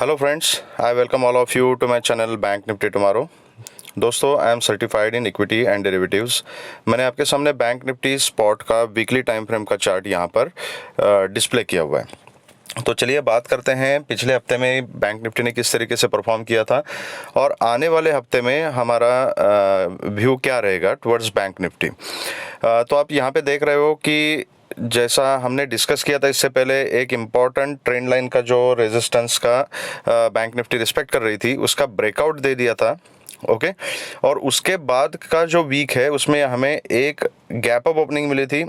Hello friends, I welcome all of you to my channel Bank Nifty tomorrow. दोस्तों, I am certified in equity and derivatives. मैंने आपके सामने Bank Nifty spot का weekly time frame का chart यहाँ पर display किया हुआ है। तो चलिए बात करते हैं पिछले हफ्ते में बैंक निफ्टी ने किस तरीके से परफॉर्म किया था और आने वाले हफ्ते में हमारा व्यू क्या रहेगा टुवर्ड्स बैंक निफ्टी। तो आप यहाँ पे देख रहे हो कि जैसा हमने डिस्कस किया था इससे पहले, एक इम्पॉर्टेंट ट्रेंड लाइन का जो रेजिस्टेंस का बैंक निफ्टी रिस्पेक्ट कर रही थी उसका ब्रेकआउट दे दिया था। ओके, और उसके बाद का जो वीक है उसमें हमें एक गैप अप ओपनिंग मिली थी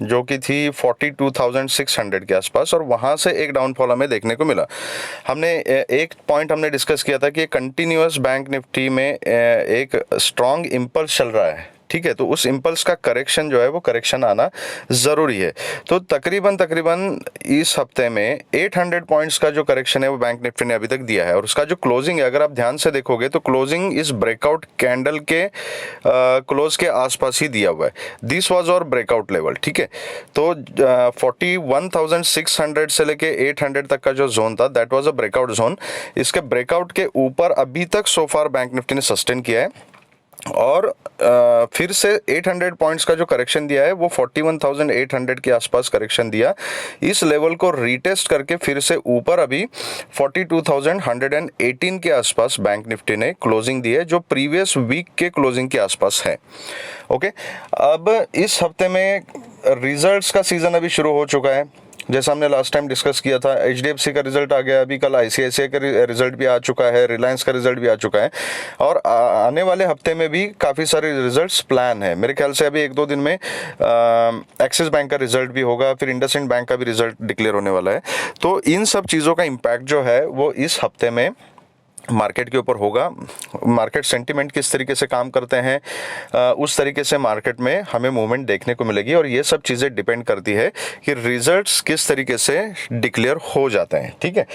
जो कि थी 42,600 के आसपास, और वहाँ से एक डाउनफॉल हमें देखने को मिला। हमने एक पॉइंट हमने डिस्कस किया था कि कंटिन्यूअस बैंक निफ्टी में एक स्ट्रॉन्ग इम्पल्स चल रहा है, ठीक है। तो उस इम्पल्स का करेक्शन जो है वो करेक्शन आना ज़रूरी है। तो तकरीबन इस हफ्ते में 800 पॉइंट्स का जो करेक्शन है वो बैंक निफ्टी ने अभी तक दिया है, और उसका जो क्लोजिंग है अगर आप ध्यान से देखोगे तो क्लोजिंग इस ब्रेकआउट कैंडल के क्लोज के आसपास ही दिया हुआ है। दिस वाज और ब्रेकआउट लेवल, ठीक है। तो 41,600 से लेके 800 तक का जो जोन था that was a breakout zone. इसके ब्रेकआउट के ऊपर अभी तक सो फार बैंक निफ्टी ने सस्टेन किया है, और फिर से 800 पॉइंट्स का जो करेक्शन दिया है वो 41,800 के आसपास करेक्शन दिया। इस लेवल को रीटेस्ट करके फिर से ऊपर अभी 42,118 के आसपास बैंक निफ्टी ने क्लोजिंग दी है, जो प्रीवियस वीक के क्लोजिंग के आसपास है। ओके, अब इस हफ्ते में रिजल्ट्स का सीजन अभी शुरू हो चुका है। जैसा हमने लास्ट टाइम डिस्कस किया था, एचडीएफसी का रिजल्ट आ गया, अभी कल आईसीआईसीआई का रिजल्ट भी आ चुका है, रिलायंस का रिजल्ट भी आ चुका है, और आने वाले हफ्ते में भी काफ़ी सारे रिजल्ट्स प्लान है। मेरे ख्याल से अभी एक दो दिन में एक्सिस बैंक का रिजल्ट भी होगा, फिर इंडसइंड बैंक का भी रिजल्ट डिक्लेयर होने वाला है। तो इन सब चीज़ों का इम्पैक्ट जो है वो इस हफ्ते में मार्केट के ऊपर होगा। मार्केट सेंटिमेंट किस तरीके से काम करते हैं उस तरीके से मार्केट में हमें मूवमेंट देखने को मिलेगी, और ये सब चीज़ें डिपेंड करती है कि रिजल्ट्स किस तरीके से डिक्लेयर हो जाते हैं, ठीक है।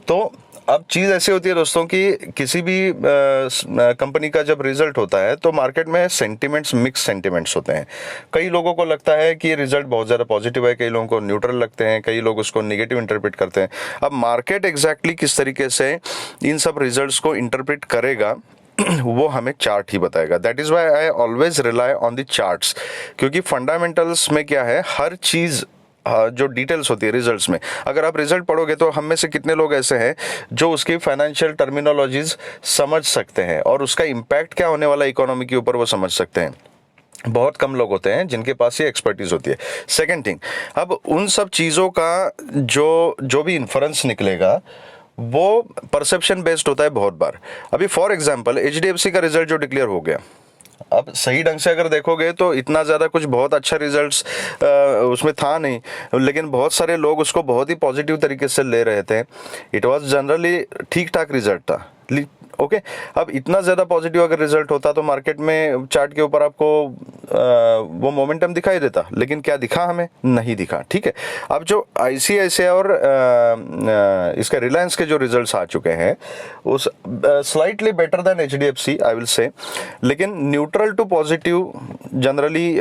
तो अब चीज़ ऐसी होती है दोस्तों कि किसी भी कंपनी का जब रिजल्ट होता है तो मार्केट में सेंटिमेंट्स, मिक्स सेंटिमेंट्स होते हैं। कई लोगों को लगता है कि रिजल्ट बहुत ज़्यादा पॉजिटिव है, कई लोगों को न्यूट्रल लगते हैं, कई लोग उसको नेगेटिव इंटरप्रेट करते हैं। अब मार्केट एग्जैक्टली किस तरीके से इन सब रिजल्ट्स को इंटरप्रेट करेगा वो हमें चार्ट ही बताएगा। That is why I always rely on the charts, क्योंकि फंडामेंटल्स में क्या है, हर चीज़ जो डिटेल्स होती है रिजल्ट्स में, अगर आप रिजल्ट पढ़ोगे तो हम में से कितने लोग ऐसे हैं जो उसकी फाइनेंशियल टर्मिनोलॉजीज समझ सकते हैं और उसका इम्पैक्ट क्या होने वाला इकोनॉमी के ऊपर वो समझ सकते हैं। बहुत कम लोग होते हैं जिनके पास ये एक्सपर्टीज होती है। सेकंड थिंग, अब उन सब चीज़ों का जो भी इन्फ्रेंस निकलेगा वो परसेप्शन बेस्ड होता है बहुत बार। अभी फॉर एग्जांपल एचडीएफसी का रिजल्ट जो डिक्लेयर हो गया, अब सही ढंग से अगर देखोगे तो इतना ज़्यादा कुछ बहुत अच्छा रिजल्ट्स उसमें था नहीं, लेकिन बहुत सारे लोग उसको बहुत ही पॉजिटिव तरीके से ले रहे थे। इट वाज जनरली ठीक ठाक रिजल्ट था। ओके, अब इतना ज़्यादा पॉजिटिव अगर रिजल्ट होता तो मार्केट में चार्ट के ऊपर आपको वो मोमेंटम दिखाई देता, लेकिन क्या दिखा, हमें नहीं दिखा, ठीक है। अब जो आईसीआईसीआई और इसका रिलायंस के जो रिजल्ट्स आ चुके हैं उस slightly better than HDFC I will say, लेकिन न्यूट्रल टू पॉजिटिव जनरली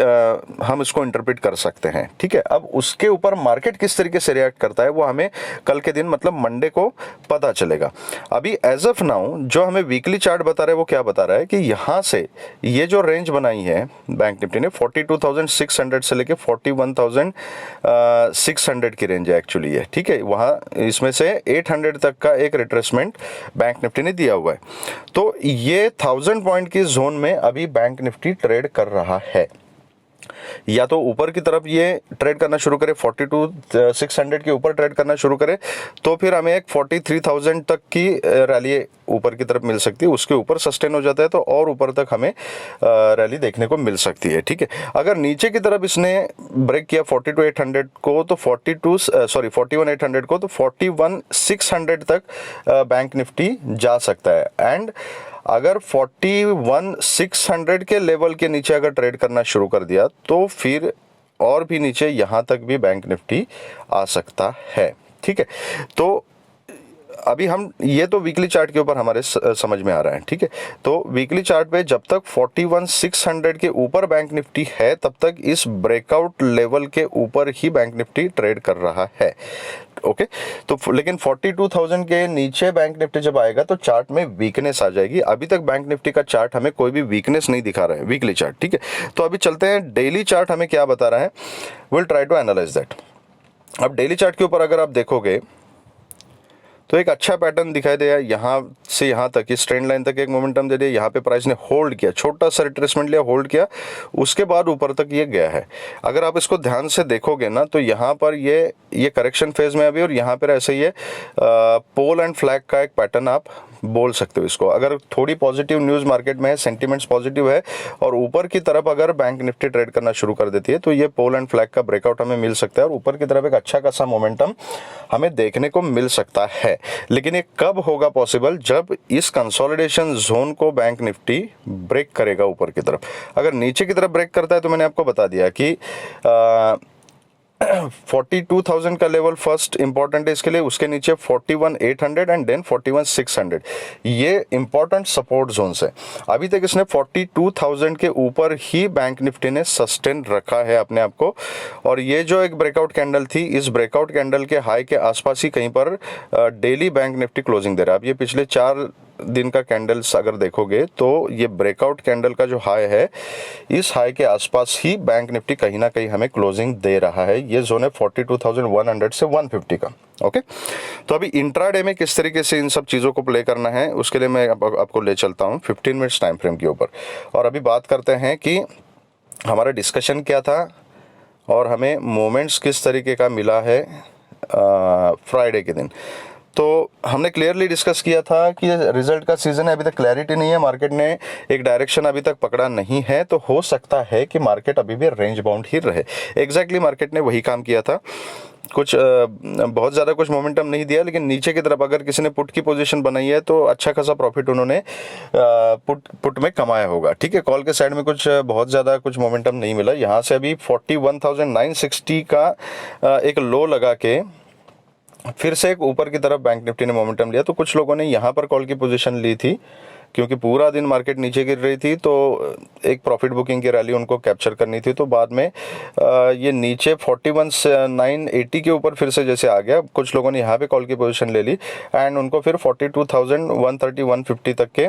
हम इसको इंटरप्रेट कर सकते हैं, ठीक है। अब उसके ऊपर मार्केट किस तरीके से रिएक्ट करता है वो हमें कल के दिन मतलब मंडे को पता चलेगा। अभी एज ऑफ नाउ जो हमें वीकली चार्ट बता रहा है वो क्या बता रहा है कि यहाँ से ये जो रेंज बनाई है बैंक निफ्टी ने 42,600 से लेके 41,600 की रेंज है एक्चुअली है, ठीक है। वहाँ इसमें से 800 तक का एक रिट्रेसमेंट बैंक निफ्टी ने दिया हुआ है। तो ये 1000 पॉइंट की जोन में अभी बैंक निफ्टी ट्रेड कर रहा है। या तो ऊपर की तरफ ये ट्रेड करना शुरू करे, 42,600 के ऊपर ट्रेड करना शुरू करे, तो फिर हमें एक 43,000 तक की रैली ऊपर की तरफ मिल सकती है। उसके ऊपर सस्टेन हो जाता है तो और ऊपर तक हमें रैली देखने को मिल सकती है, ठीक है। अगर नीचे की तरफ इसने ब्रेक किया 42,800 को तो 41,800 को तो 41,600 तक बैंक निफ्टी जा सकता है। एंड अगर 41,600 के लेवल के नीचे अगर ट्रेड करना शुरू कर दिया तो फिर और भी नीचे यहाँ तक भी बैंक निफ्टी आ सकता है, ठीक है। तो अभी हम ये तो वीकली चार्ट के ऊपर हमारे समझ में आ रहा है, ठीक है। तो वीकली चार्ट पे जब तक 41,600 के ऊपर बैंक निफ्टी है तब तक इस ब्रेकआउट लेवल के ऊपर ही बैंक निफ्टी ट्रेड कर रहा है, ओके। तो लेकिन 42,000 के नीचे बैंक निफ्टी जब आएगा तो चार्ट में वीकनेस आ जाएगी। अभी तक बैंक निफ्टी का चार्ट हमें कोई भी वीकनेस नहीं दिखा रहा है, वीकली चार्ट, ठीक है। तो अभी चलते हैं डेली चार्ट हमें क्या बता रहा है, will try to analyse that. अब डेली चार्ट के ऊपर अगर आप देखोगे तो एक अच्छा पैटर्न दिखाई दिया, यहाँ से यहाँ तक इस ट्रेंड लाइन तक एक मोमेंटम दे दिया, यहाँ पे प्राइस ने होल्ड किया, छोटा सा रिट्रेसमेंट लिया, होल्ड किया, उसके बाद ऊपर तक ये गया है। अगर आप इसको ध्यान से देखोगे ना तो यहाँ पर ये करेक्शन फेज में अभी, और यहाँ पर ऐसे ये पोल एंड फ्लैग का एक पैटर्न आप बोल सकते हो इसको। अगर थोड़ी पॉजिटिव न्यूज़ मार्केट में है, सेंटिमेंट्स पॉजिटिव है और ऊपर की तरफ अगर बैंक निफ्टी ट्रेड करना शुरू कर देती है तो ये पोल एंड फ्लैग का ब्रेकआउट हमें मिल सकता है और ऊपर की तरफ एक अच्छा खासा मोमेंटम हमें देखने को मिल सकता है। लेकिन ये कब होगा पॉसिबल, जब इस कंसोलिडेशन जोन को बैंक निफ्टी ब्रेक करेगा ऊपर की तरफ। अगर नीचे की तरफ ब्रेक करता है तो मैंने आपको बता दिया कि 42,000 का लेवल फर्स्ट इंपॉर्टेंट है इसके लिए, उसके नीचे 41,800 एंड देन 41,600, ये इंपॉर्टेंट सपोर्ट जोन्स है। अभी तक इसने 42,000 के ऊपर ही बैंक निफ्टी ने सस्टेन रखा है अपने आप को, और ये जो एक ब्रेकआउट कैंडल थी, इस ब्रेकआउट कैंडल के हाई के आसपास ही कहीं पर डेली बैंक निफ्टी क्लोजिंग दे रहा है। अब ये पिछले 4 दिन का कैंडल्स अगर देखोगे तो ये ब्रेकआउट कैंडल का जो हाई है, इस हाई के आसपास ही बैंक निफ्टी कहीं ना कहीं हमें क्लोजिंग दे रहा है। ये जोन है 42,100 से 150 का, ओके। तो अभी इंट्राडे में किस तरीके से इन सब चीज़ों को प्ले करना है उसके लिए मैं आपको ले चलता हूँ 15 मिनट्स टाइम फ्रेम के ऊपर, और अभी बात करते हैं कि हमारा डिस्कशन क्या था और हमें मोमेंट्स किस तरीके का मिला है फ्राइडे के दिन। तो हमने क्लियरली डिस्कस किया था कि रिजल्ट का सीज़न है, अभी तक क्लैरिटी नहीं है, मार्केट ने एक डायरेक्शन अभी तक पकड़ा नहीं है, तो हो सकता है कि मार्केट अभी भी रेंज बाउंड ही रहे। एग्जैक्टली मार्केट ने वही काम किया था, कुछ बहुत ज़्यादा कुछ मोमेंटम नहीं दिया, लेकिन नीचे की तरफ अगर किसी ने पुट की पोजीशन बनाई है तो अच्छा खासा प्रॉफिट उन्होंने पुट में कमाया होगा, ठीक है। कॉल के साइड में कुछ बहुत ज़्यादा कुछ मोमेंटम नहीं मिला। यहाँ से अभी 41,960 का एक लो लगा के फिर से एक ऊपर की तरफ बैंक निफ्टी ने मोमेंटम लिया, तो कुछ लोगों ने यहाँ पर कॉल की पोजीशन ली थी क्योंकि पूरा दिन मार्केट नीचे गिर रही थी, तो एक प्रॉफिट बुकिंग की रैली उनको कैप्चर करनी थी। तो बाद में ये नीचे 41,980 के ऊपर फिर से जैसे आ गया, कुछ लोगों ने यहाँ पे कॉल की पोजीशन ले ली एंड उनको फिर 42,130 150 तक के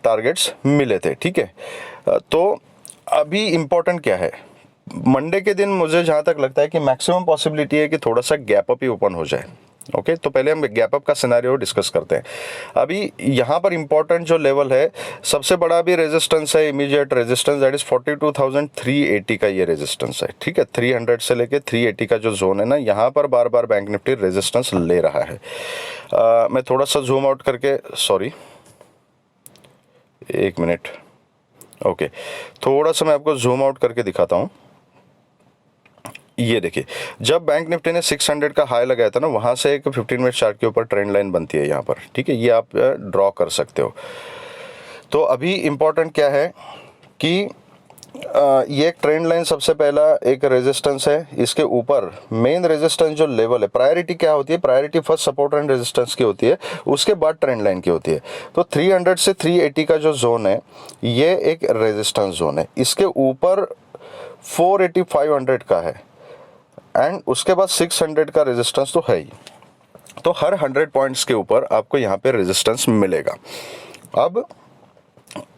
टारगेट्स मिले थे, ठीक है। तो अभी इम्पोर्टेंट क्या है, मंडे के दिन मुझे जहाँ तक लगता है कि मैक्सिमम पॉसिबिलिटी है कि थोड़ा सा गैप अप ही ओपन हो जाए, ओके। तो पहले हम गैप अप का सिनेरियो डिस्कस करते हैं। अभी यहाँ पर इंपॉर्टेंट जो लेवल है, सबसे बड़ा भी रेजिस्टेंस है, इमीडिएट रेजिस्टेंस, दैट इज 42,380 का ये रेजिस्टेंस है, ठीक है। 300 से लेके 380 का जो जोन है ना, यहाँ पर बार बार बैंक निफ्टी रेजिस्टेंस ले रहा है। मैं थोड़ा सा जूम आउट करके, सॉरी एक मिनट, ओके, थोड़ा सा मैं आपको जूम आउट करके दिखाता हूँ। ये देखिए, जब बैंक निफ्टी ने 600 का हाई लगाया था ना, वहाँ से एक 15 मिनट चार्ट के ऊपर ट्रेंड लाइन बनती है यहाँ पर, ठीक है। ये आप ड्रॉ कर सकते हो। तो अभी इम्पोर्टेंट क्या है कि ये एक ट्रेंड लाइन, सबसे पहला एक रेजिस्टेंस है, इसके ऊपर मेन रेजिस्टेंस जो लेवल है, प्रायोरिटी क्या होती है, priority first support and resistance की होती है, उसके बाद ट्रेंड लाइन की होती है। तो 300 से 380 का जो जोन है, ये एक रेजिस्टेंस जोन है, इसके ऊपर 480 500 का है एंड उसके बाद 600 का रेजिस्टेंस तो है ही। तो हर 100 पॉइंट्स के ऊपर आपको यहाँ पे रेजिस्टेंस मिलेगा। अब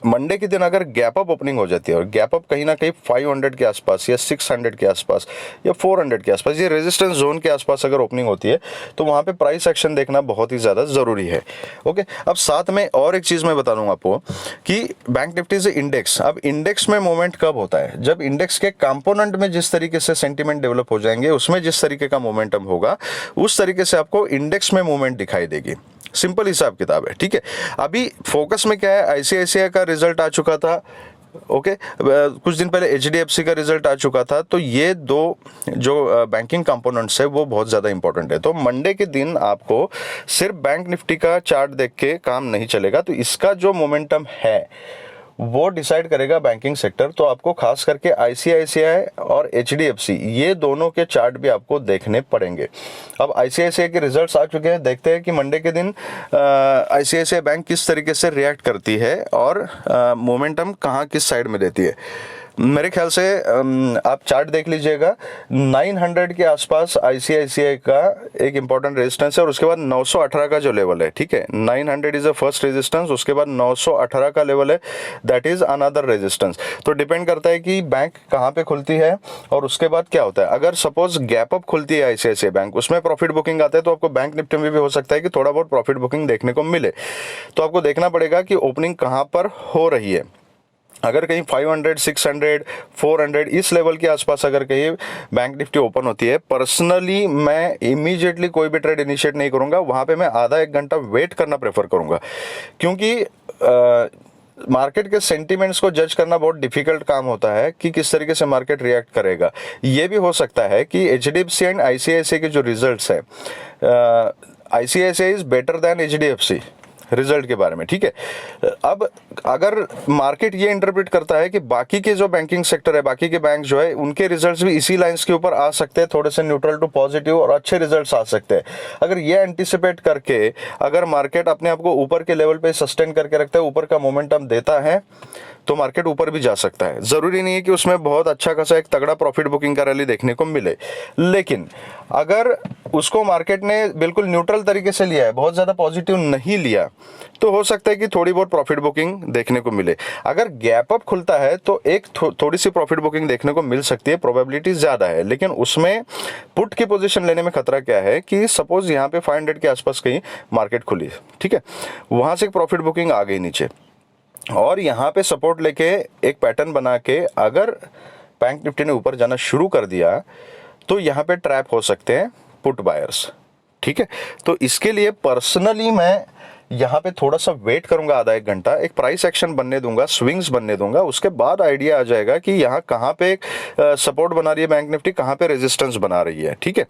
मंडे के दिन अगर गैप अप ओपनिंग हो जाती है और गैप अप कहीं ना कहीं 500 के आसपास या 600 के आसपास या 400 के आसपास, ये रेजिस्टेंस जोन के आसपास अगर ओपनिंग होती है तो वहाँ पे प्राइस एक्शन देखना बहुत ही ज़्यादा ज़रूरी है, ओके। अब साथ में और एक चीज़ मैं बता दूंगा आपको कि बैंक निफ्टी से इंडेक्स, अब इंडेक्स में मूवमेंट कब होता है, जब इंडेक्स के कंपोनेंट में जिस तरीके से सेंटिमेंट डेवलप हो जाएंगे, उसमें जिस तरीके का मोमेंटम होगा, उस तरीके से आपको इंडेक्स में मूवमेंट दिखाई देगी। सिंपल हिसाब किताब है, ठीक है। अभी फोकस में क्या है, आईसीआईसीआई का रिजल्ट आ चुका था, ओके, कुछ दिन पहले एचडीएफसी का रिजल्ट आ चुका था, तो ये दो जो बैंकिंग कंपोनेंट्स है वो बहुत ज़्यादा इंपॉर्टेंट है। तो मंडे के दिन आपको सिर्फ बैंक निफ्टी का चार्ट देख के काम नहीं चलेगा, तो इसका जो मोमेंटम है वो डिसाइड करेगा बैंकिंग सेक्टर। तो आपको खास करके आईसीआईसीआई और एचडीएफसी ये दोनों के चार्ट भी आपको देखने पड़ेंगे। अब आईसीआईसीआई के रिजल्ट्स आ चुके हैं, देखते हैं कि मंडे के दिन आईसीआईसीआई बैंक किस तरीके से रिएक्ट करती है और मोमेंटम कहाँ किस साइड में देती है। मेरे ख्याल से आप चार्ट देख लीजिएगा, 900 के आसपास आईसीआईसीआई का एक इंपॉर्टेंट रेजिस्टेंस है और उसके बाद 918 का जो लेवल है, ठीक है, 900 इज अ फर्स्ट रेजिस्टेंस, उसके बाद 918 का लेवल है, दैट इज अनदर रेजिस्टेंस। तो डिपेंड करता है कि बैंक कहाँ पे खुलती है और उसके बाद क्या होता है। अगर सपोज गैप अप खुलती है आईसीआईसीआई बैंक, उसमें प्रॉफिट बुकिंग आता है, तो आपको बैंक निफ्टी में भी हो सकता है कि थोड़ा बहुत प्रॉफिट बुकिंग देखने को मिले। तो आपको देखना पड़ेगा कि ओपनिंग कहाँ पर हो रही है। अगर कहीं 500, 600, 400 इस लेवल के आसपास अगर कहीं बैंक निफ्टी ओपन होती है, पर्सनली मैं इमीडिएटली कोई भी ट्रेड इनिशिएट नहीं करूंगा, वहां पे मैं आधा एक घंटा वेट करना प्रेफर करूंगा, क्योंकि मार्केट के सेंटिमेंट्स को जज करना बहुत डिफिकल्ट काम होता है कि किस तरीके से मार्केट रिएक्ट करेगा। ये भी हो सकता है कि एचडीएफसी एंड आईसीआईसीआई के जो रिजल्ट्स है, ICICI is better than HDFC result के बारे में, ठीक है। अब अगर मार्केट ये इंटरप्रेट करता है कि बाकी के जो बैंकिंग सेक्टर है, बाकी के बैंक जो है, उनके रिजल्ट्स भी इसी लाइंस के ऊपर आ सकते हैं, थोड़े से न्यूट्रल टू पॉजिटिव और अच्छे रिजल्ट्स आ सकते हैं। अगर ये एंटिसिपेट करके अगर मार्केट अपने आप को ऊपर के लेवल पे सस्टेन करके रखता है, ऊपर का मोमेंटम देता है, तो मार्केट ऊपर भी जा सकता है। जरूरी नहीं है कि उसमें बहुत अच्छा खासा एक तगड़ा प्रॉफिट बुकिंग का रैली देखने को मिले, लेकिन अगर उसको मार्केट ने बिल्कुल न्यूट्रल तरीके से लिया है, बहुत ज्यादा पॉजिटिव नहीं लिया, तो हो सकता है कि थोड़ी बहुत प्रॉफिट बुकिंग देखने को मिले। अगर गैप अप खुलता है तो एक थोड़ी सी प्रॉफिट बुकिंग देखने को मिल सकती है, प्रोबेबिलिटी ज्यादा है। लेकिन उसमें पुट की पोजीशन लेने में खतरा क्या है कि सपोज यहाँ पे 500 के आसपास कहीं मार्केट खुली, ठीक है, वहां से एक प्रॉफिट बुकिंग आ गई नीचे और यहाँ पे सपोर्ट लेके एक पैटर्न बना के अगर बैंक निफ्टी ने ऊपर जाना शुरू कर दिया, तो यहाँ पे ट्रैप हो सकते हैं पुट बायर्स, ठीक है। तो इसके लिए पर्सनली मैं यहाँ पे थोड़ा सा वेट करूंगा, आधा एक घंटा, एक प्राइस एक्शन बनने दूंगा, स्विंग्स बनने दूंगा, उसके बाद आइडिया आ जाएगा कि यहाँ कहाँ पे सपोर्ट बना रही है बैंक निफ्टी, कहाँ पे रेजिस्टेंस बना रही है, ठीक है।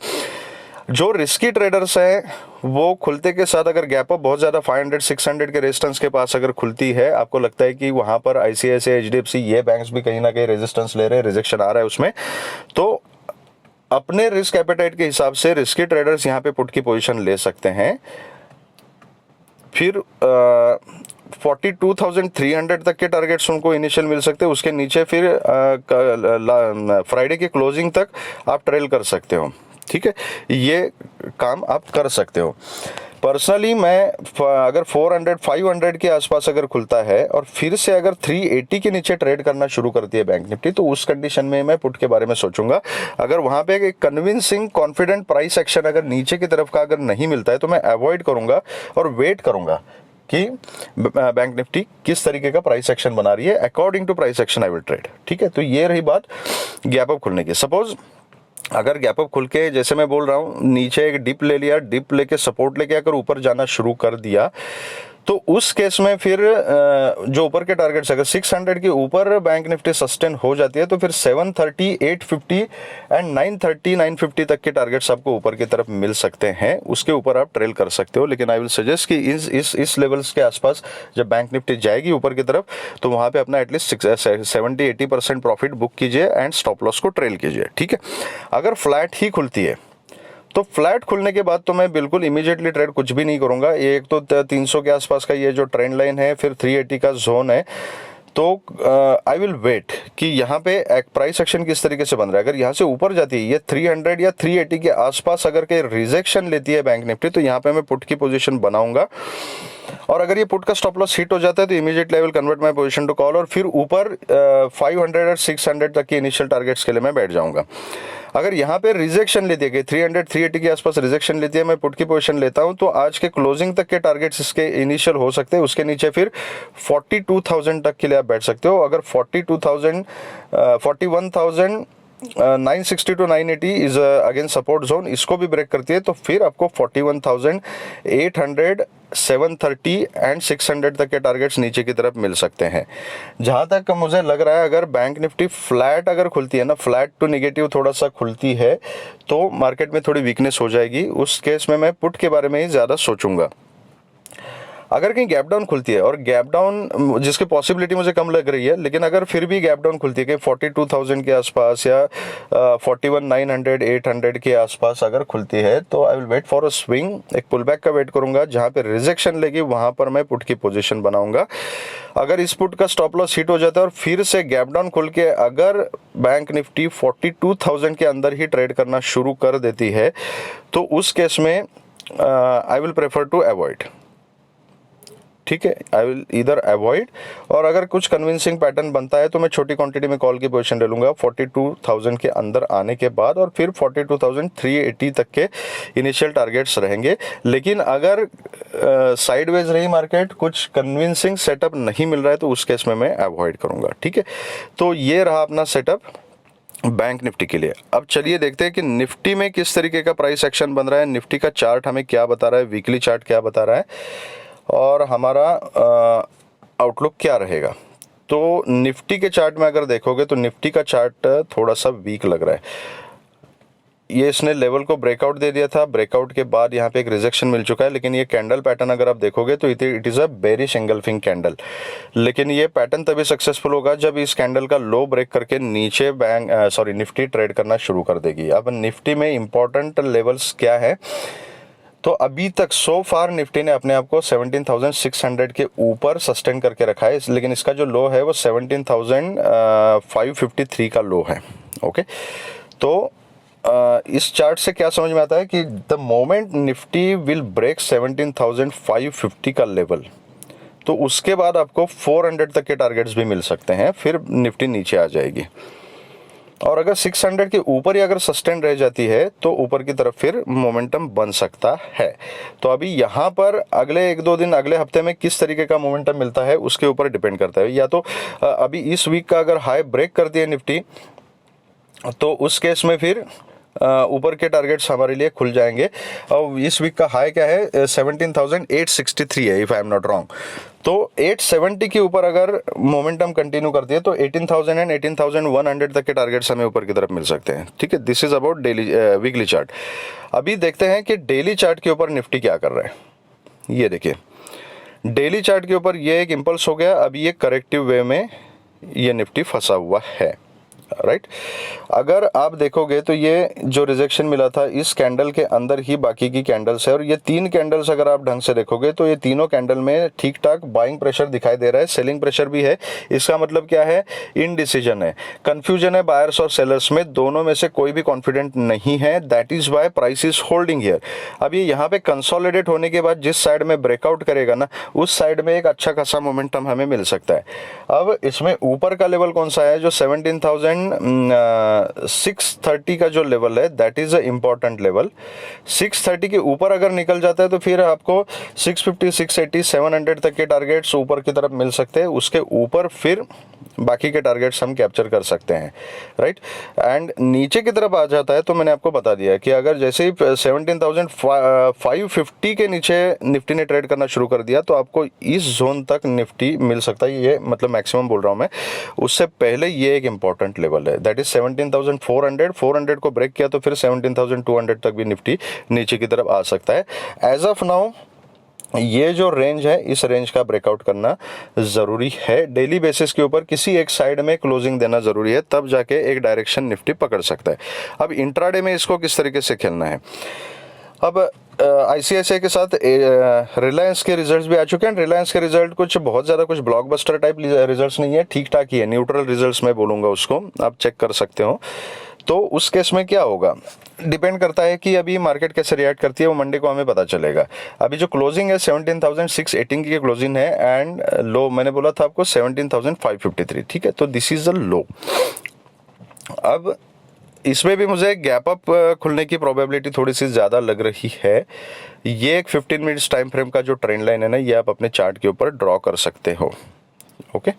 जो रिस्की ट्रेडर्स हैं वो खुलते के साथ अगर गैप अप बहुत ज्यादा 500, 600 के रेजिस्टेंस के पास अगर खुलती है, आपको लगता है कि वहां पर आईसीआईसीआई, एचडीएफसी ये बैंक्स भी कहीं ना कहीं रेजिस्टेंस ले रहे हैं, रिजेक्शन आ रहा है उसमें, तो अपने रिस्क एपेटाइट के हिसाब से रिस्की ट्रेडर्स यहाँ पे पुट की पोजीशन ले सकते हैं। फिर 42,300 तक के टारगेट्स उनको इनिशियल मिल सकते हैं, उसके नीचे फिर फ्राइडे के क्लोजिंग तक आप ट्रेल कर सकते हो, ठीक है, ये काम आप कर सकते हो। पर्सनली मैं अगर 400, 500 के आसपास अगर खुलता है और फिर से अगर 380 के नीचे ट्रेड करना शुरू करती है बैंक निफ्टी, तो उस कंडीशन में मैं पुट के बारे में सोचूंगा। अगर वहां पे एक कन्विंसिंग कॉन्फिडेंट प्राइस एक्शन अगर नीचे की तरफ का अगर नहीं मिलता है, तो मैं अवॉइड करूंगा और वेट करूंगा कि बैंक निफ्टी किस तरीके का प्राइस एक्शन बना रही है, according to price action I will trade, ठीक है। तो ये रही बात गैप अप खुलने की। सपोज अगर गैप अप खुल के, जैसे मैं बोल रहा हूं, नीचे एक डिप ले लिया, डिप लेके सपोर्ट लेके अगर ऊपर जाना शुरू कर दिया, तो उस केस में फिर जो ऊपर के टारगेट्स अगर 600 के ऊपर बैंक निफ्टी सस्टेन हो जाती है, तो फिर 730, 850 एंड 930, 950 तक के टारगेट्स आपको ऊपर की तरफ मिल सकते हैं, उसके ऊपर आप ट्रेल कर सकते हो। लेकिन आई विल सजेस्ट कि इस लेवल्स के आसपास जब बैंक निफ्टी जाएगी ऊपर की तरफ, तो वहां पे अपना एटलीस्ट 70-80% प्रॉफिट बुक कीजिए एंड स्टॉप लॉस को ट्रेल कीजिए, ठीक है। अगर फ्लैट ही खुलती है, तो फ्लैट खुलने के बाद तो मैं बिल्कुल इमीडिएटली ट्रेड कुछ भी नहीं करूंगा। ये एक तो 300 के आसपास का ये जो ट्रेंड लाइन है, फिर 380 का जोन है, तो आई विल वेट कि यहाँ पे एक प्राइस एक्शन किस तरीके से बन रहा है। अगर यहाँ से ऊपर जाती है ये 300 या 380 के आसपास अगर कहीं रिजेक्शन लेती है बैंक निफ्टी, तो यहाँ पे मैं पुट की पोजीशन बनाऊंगा, और अगर ये पुट का स्टॉप लॉस हिट हो जाता है तो immediately I will convert my position to call, और फिर ऊपर 500 और 600 तक के इनिशियल टारगेट्स के लिए मैं बैठ जाऊंगा। अगर यहाँ पे रिजेक्शन लेती है कि 300, 380 के आसपास रिजेक्शन लेती है, मैं पुट की पोजीशन लेता हूँ, तो आज के क्लोजिंग तक के टारगेट्स इसके इनिशियल हो सकते हैं, उसके नीचे फिर 42,000 तक के लिए आप बैठ सकते हो। अगर 41,960 to 980 is again support zone, इसको भी ब्रेक करती है, तो फिर आपको 41,800, 730 एंड 600 तक के टारगेट्स नीचे की तरफ मिल सकते हैं। जहां तक मुझे लग रहा है, अगर बैंक निफ्टी फ्लैट अगर खुलती है ना, फ्लैट टू नेगेटिव थोड़ा सा खुलती है, तो मार्केट में थोड़ी वीकनेस हो जाएगी। उस केस में मैं पुट के बारे में ही ज्यादा सोचूंगा। अगर कहीं गैप डाउन खुलती है, और गैप डाउन जिसकी पॉसिबिलिटी मुझे कम लग रही है, लेकिन अगर फिर भी गैप डाउन खुलती है कि 42,000 के आसपास या 41,900 800 के आसपास अगर खुलती है, तो I will wait for a swing, एक पुल बैक का वेट करूंगा, जहां पे रिजेक्शन लेगी वहां पर मैं पुट की पोजीशन बनाऊंगा। अगर इस पुट का स्टॉप लॉस हिट हो जाता है और फिर से गैप डाउन खुल के अगर बैंक निफ्टी 42,000 के अंदर ही ट्रेड करना शुरू कर देती है, तो उस केस में I will prefer to avoid. ठीक है, आई विल इधर अवॉइड, और अगर कुछ कन्विंसिंग पैटर्न बनता है तो मैं छोटी क्वांटिटी में कॉल की पोजीशन ले लूंगा 42,000 के अंदर आने के बाद, और फिर 42,380 तक के इनिशियल टारगेट्स रहेंगे। लेकिन अगर साइडवेज रही मार्केट, कुछ कन्विंसिंग सेटअप नहीं मिल रहा है, तो उस केस में मैं अवॉइड करूंगा। ठीक है, तो ये रहा अपना सेटअप बैंक निफ्टी के लिए। अब चलिए देखते हैं कि निफ्टी में किस तरीके का प्राइस एक्शन बन रहा है, निफ्टी का चार्ट हमें क्या बता रहा है, वीकली चार्ट क्या बता रहा है, और हमारा आउटलुक क्या रहेगा। तो निफ्टी के चार्ट में अगर देखोगे तो निफ्टी का चार्ट थोड़ा सा वीक लग रहा है। ये इसने लेवल को ब्रेकआउट दे दिया था, ब्रेकआउट के बाद यहाँ पे एक रिजेक्शन मिल चुका है, लेकिन ये कैंडल पैटर्न अगर आप देखोगे तो it is a bearish engulfing candle. लेकिन ये पैटर्न तभी सक्सेसफुल होगा जब इस कैंडल का लो ब्रेक करके नीचे निफ्टी ट्रेड करना शुरू कर देगी। अब निफ्टी में इंपॉर्टेंट लेवल्स क्या है, तो अभी तक सो फार निफ्टी ने अपने आप को 17,600 के ऊपर सस्टेन करके रखा है, लेकिन इसका जो लो है वो 17,553 का लो है। ओके, तो इस चार्ट से क्या समझ में आता है कि the moment Nifty will break 17,550 का लेवल, तो उसके बाद आपको 400 तक के टारगेट्स भी मिल सकते हैं, फिर निफ्टी नीचे आ जाएगी। और अगर 600 के ऊपर ही अगर सस्टेन रह जाती है तो ऊपर की तरफ फिर मोमेंटम बन सकता है। तो अभी यहाँ पर अगले 1-2 दिन, अगले हफ्ते में किस तरीके का मोमेंटम मिलता है उसके ऊपर डिपेंड करता है। या तो अभी इस वीक का अगर हाई ब्रेक कर दिए निफ्टी, तो उस केस में फिर ऊपर के टारगेट्स हमारे लिए खुल जाएंगे। और इस वीक का हाई क्या है, 17,863 है, if I am not wrong. तो 870 के ऊपर अगर मोमेंटम कंटिन्यू करती है तो 18,000 एंड 18,100 तक के टारगेट्स हमें ऊपर की तरफ मिल सकते हैं। ठीक है, this is about daily weekly chart. अभी देखते हैं कि डेली चार्ट के ऊपर निफ्टी क्या कर रहा है। ये देखिए, डेली चार्ट के ऊपर ये एक इम्पल्स हो गया, अभी ये करेक्टिव वे में ये निफ्टी फंसा हुआ है। राइट, अगर आप देखोगे तो ये जो रिजेक्शन मिला था इस कैंडल के अंदर ही बाकी की कैंडल्स है, और ये 3 कैंडल्स अगर आप ढंग से देखोगे तो ये तीनों कैंडल में ठीक ठाक बाइंग प्रेशर दिखाई दे रहा है, सेलिंग प्रेशर भी है। इसका मतलब क्या है, इनडिसीजन है, कंफ्यूजन है बायर्स और सेलर्स में, दोनों में से कोई भी कॉन्फिडेंट नहीं है। That is why price is holding here. अब ये यहाँ पे कंसोलिडेट होने के बाद जिस साइड में ब्रेकआउट करेगा ना, उस साइड में एक अच्छा खासा मोमेंटम हमें मिल सकता है। अब इसमें ऊपर का लेवल कौन सा है, जो 17,630 का जो लेवल है, that is a important level. 630 के ऊपर अगर निकल जाता है तो फिर आपको 650 680 700 तक के टारगेट्स ऊपर की तरफ मिल सकते हैं। उसके ऊपर फिर बाकी के टारगेट्स हम कैप्चर कर सकते हैं। राइट, एंड नीचे की तरफ आ जाता है तो मैंने आपको बता दिया कि अगर जैसे ही 17,550 के नीचे निफ्टी ने ट्रेड करना शुरू कर दिया तो आपको इस जोन तक निफ्टी मिल सकता है। ये मतलब मैक्सिमम बोल रहा हूं मैं, उससे पहले ये एक इंपॉर्टेंट लेवल है, दैट इज 17,400। 400 को ब्रेक किया तो फिर 17,200 तक भी निफ्टी नीचे की तरफ आ सकता है। एज ऑफ नाउ ये जो रेंज है, इस रेंज का ब्रेकआउट करना जरूरी है। डेली बेसिस के ऊपर किसी एक साइड में क्लोजिंग देना जरूरी है, तब जाके एक डायरेक्शन निफ्टी पकड़ सकता है। अब इंट्राडे में इसको किस तरीके से खेलना है। अब आईसीआईसीआई के साथ रिलायंस के रिजल्ट्स भी आ चुके हैं। रिलायंस के रिजल्ट कुछ बहुत ज़्यादा कुछ ब्लॉकबस्टर टाइप रिजल्ट्स नहीं है, ठीक ठाक ही है, न्यूट्रल रिजल्ट्स मैं बोलूँगा उसको, आप चेक कर सकते हो। तो उस केस में क्या होगा, डिपेंड करता है कि अभी मार्केट कैसे रिएक्ट करती है, वो मंडे को हमें पता चलेगा। अभी जो क्लोजिंग है 17,618 की क्लोजिंग है, एंड लो मैंने बोला था आपको 17,553। ठीक है, तो दिस इज द लो। अब इसमें भी मुझे गैप अप खुलने की प्रोबेबिलिटी थोड़ी सी ज़्यादा लग रही है। ये एक 15 मिनट्स टाइम फ्रेम का जो ट्रेंड लाइन है ना, ये आप अपने चार्ट के ऊपर ड्रॉ कर सकते हो। ओके,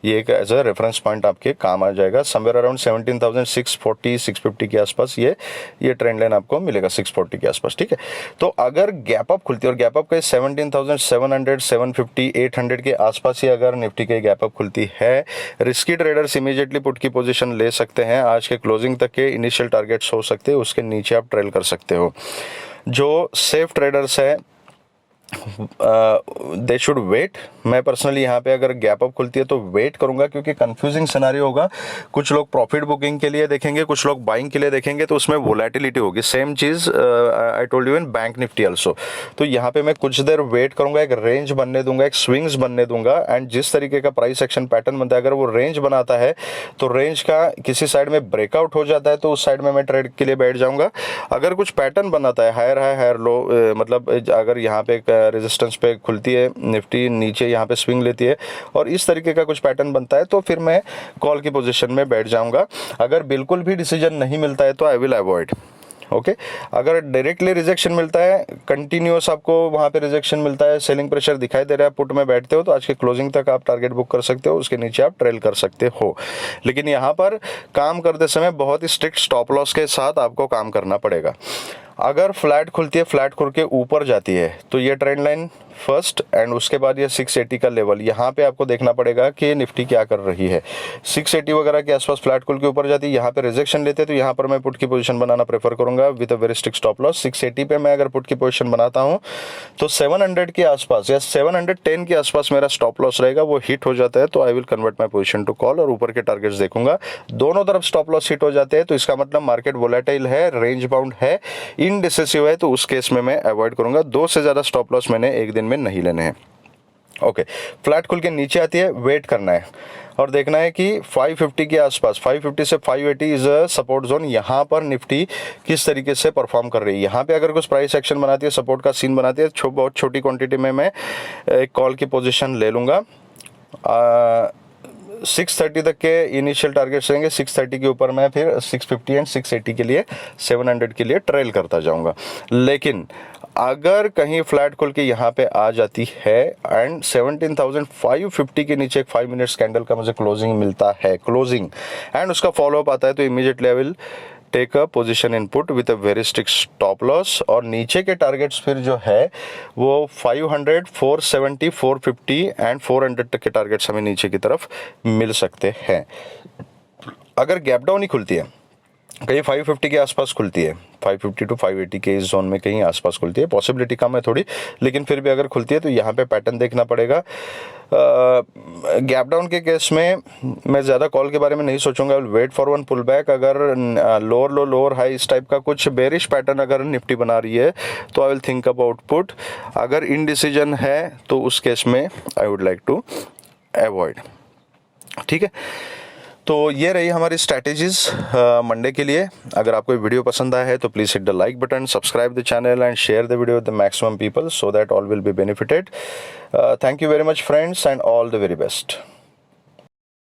ये एक एज अ रेफरेंस पॉइंट आपके काम आ जाएगा। समवेयर अराउंड 17,640 650 के आसपास ये ट्रेंड लाइन आपको मिलेगा, 640 के आसपास। ठीक है, तो अगर गैप अप खुलती है, और गैप अप के 17,700 750 800 के आसपास ही अगर निफ्टी के गैप अप खुलती है, रिस्की ट्रेडर्स इमीडिएटली पुट की पोजीशन ले सकते हैं। आज के क्लोजिंग तक के इनिशियल टारगेट्स हो सकते हैं, उसके नीचे आप ट्रेल कर सकते हो। जो सेफ ट्रेडर्स है दे शुड वेट। मैं पर्सनली यहाँ पे अगर गैप अप खुलती है तो वेट करूंगा, क्योंकि कंफ्यूजिंग सिनारियो होगा। कुछ लोग प्रॉफिट बुकिंग के लिए देखेंगे, कुछ लोग बाइंग के लिए देखेंगे, तो उसमें वोलेटिलिटी होगी। Same cheese I told you in bank Nifty also. तो यहाँ पे मैं कुछ देर वेट करूंगा, एक रेंज बनने दूंगा, एक स्विंग्स बनने दूंगा, एंड जिस तरीके का प्राइस एक्शन पैटर्न बनता है, अगर वो रेंज बनाता है तो रेंज का किसी साइड में ब्रेकआउट हो जाता है तो उस साइड में मैं ट्रेड के लिए बैठ जाऊंगा। अगर कुछ पैटर्न बनाता है हायर हाई हायर लो, मतलब अगर यहाँ पे रेजिस्टेंस पे खुलती है निफ्टी, नीचे यहाँ पे स्विंग लेती है और इस तरीके का कुछ पैटर्न बनता है, तो फिर मैं कॉल की पोजीशन में बैठ जाऊंगा। अगर बिल्कुल भी डिसीजन नहीं मिलता है तो आई विल अवॉइड। ओके अगर डायरेक्टली रिजेक्शन मिलता है, कंटिन्यूअस आपको वहाँ पे रिजेक्शन मिलता है, सेलिंग प्रेशर दिखाई दे रहा है, पुट में बैठते हो तो आज के क्लोजिंग तक आप टारगेट बुक कर सकते हो, उसके नीचे आप ट्रेल कर सकते हो। लेकिन यहाँ पर काम करते समय बहुत ही स्ट्रिक्ट स्टॉप लॉस के साथ आपको काम करना पड़ेगा। अगर फ्लैट खुलती है, फ्लैट खुल के ऊपर जाती है तो ये ट्रेंड लाइन फर्स्ट, एंड उसके बाद ये 680 का लेवल, यहाँ पे आपको देखना पड़ेगा कि निफ्टी क्या कर रही है। 680 वगैरह के आसपास फ्लैट खुल के ऊपर जाती है, यहाँ पे रिजेक्शन लेते हैं तो यहाँ पर मैं पुट की पोजीशन बनाना प्रेफर करूंगा with a very strict stop loss. 680 पे मैं अगर पुट की पोजीशन बनाता हूँ तो 700 के आसपास या 710 के आसपास मेरा स्टॉप लॉस रहेगा, वो हिट हो जाता है तो I will convert my position to call और ऊपर के टारगेट्स देखूंगा। दोनों तरफ स्टॉप लॉस हिट हो जाते हैं तो इसका मतलब मार्केट वोलेटाइल है, रेंज बाउंड है, इनडिसिसिव है, तो उस केस में मैं अवॉइड करूंगा। 2 से ज़्यादा स्टॉप लॉस मैंने एक दिन में नहीं लेने हैं। ओके फ्लैट खुल के नीचे आती है, वेट करना है और देखना है कि 550 के आसपास, 550 से 580 इज अ सपोर्ट जोन। यहाँ पर निफ्टी किस तरीके से परफॉर्म कर रही है, यहाँ पे अगर कुछ प्राइस एक्शन बनाती है, सपोर्ट का सीन बनाती है, बहुत छोटी क्वांटिटी में मैं एक कॉल की पोजीशन ले लूँगा। 630 तक के इनिशियल टारगेट्स रहेंगे, 630 के ऊपर मैं फिर 650 एंड 680 के लिए, 700 के लिए ट्रेल करता जाऊंगा। लेकिन अगर कहीं फ्लैट खोल के यहाँ पे आ जाती है एंड 17,550 के नीचे एक 5 मिनट्स कैंडल का मुझे क्लोजिंग मिलता है, क्लोजिंग, एंड उसका फॉलोअप आता है, तो immediately I will take a position input with a very strict stop loss. और नीचे के टारगेट्स फिर जो है वो 500, 470, 450 एंड 400 तक के टारगेट्स हमें नीचे की तरफ मिल सकते हैं। अगर गैप डाउन ही खुलती है, कहीं 550 के आसपास खुलती है, 550 टू 580 के इस जोन में कहीं आसपास खुलती है, पॉसिबिलिटी कम है थोड़ी, लेकिन फिर भी अगर खुलती है तो यहाँ पे पैटर्न देखना पड़ेगा। गैप डाउन के केस में मैं ज़्यादा कॉल के बारे में नहीं सोचूंगा, wait for one pull back. अगर लोअर लो लोअर हाई इस टाइप का कुछ बेरिश पैटर्न अगर निफ्टी बना रही है तो I will think about put. अगर इनडिसीजन है तो उस केस में I would like to avoid. ठीक है, तो ये रही हमारी स्ट्रैटेजीज मंडे के लिए। अगर आपको वीडियो पसंद आया है तो please hit the like button, subscribe the channel and share the video with the maximum people so that all will be benefited. Thank you very much friends and all the very best.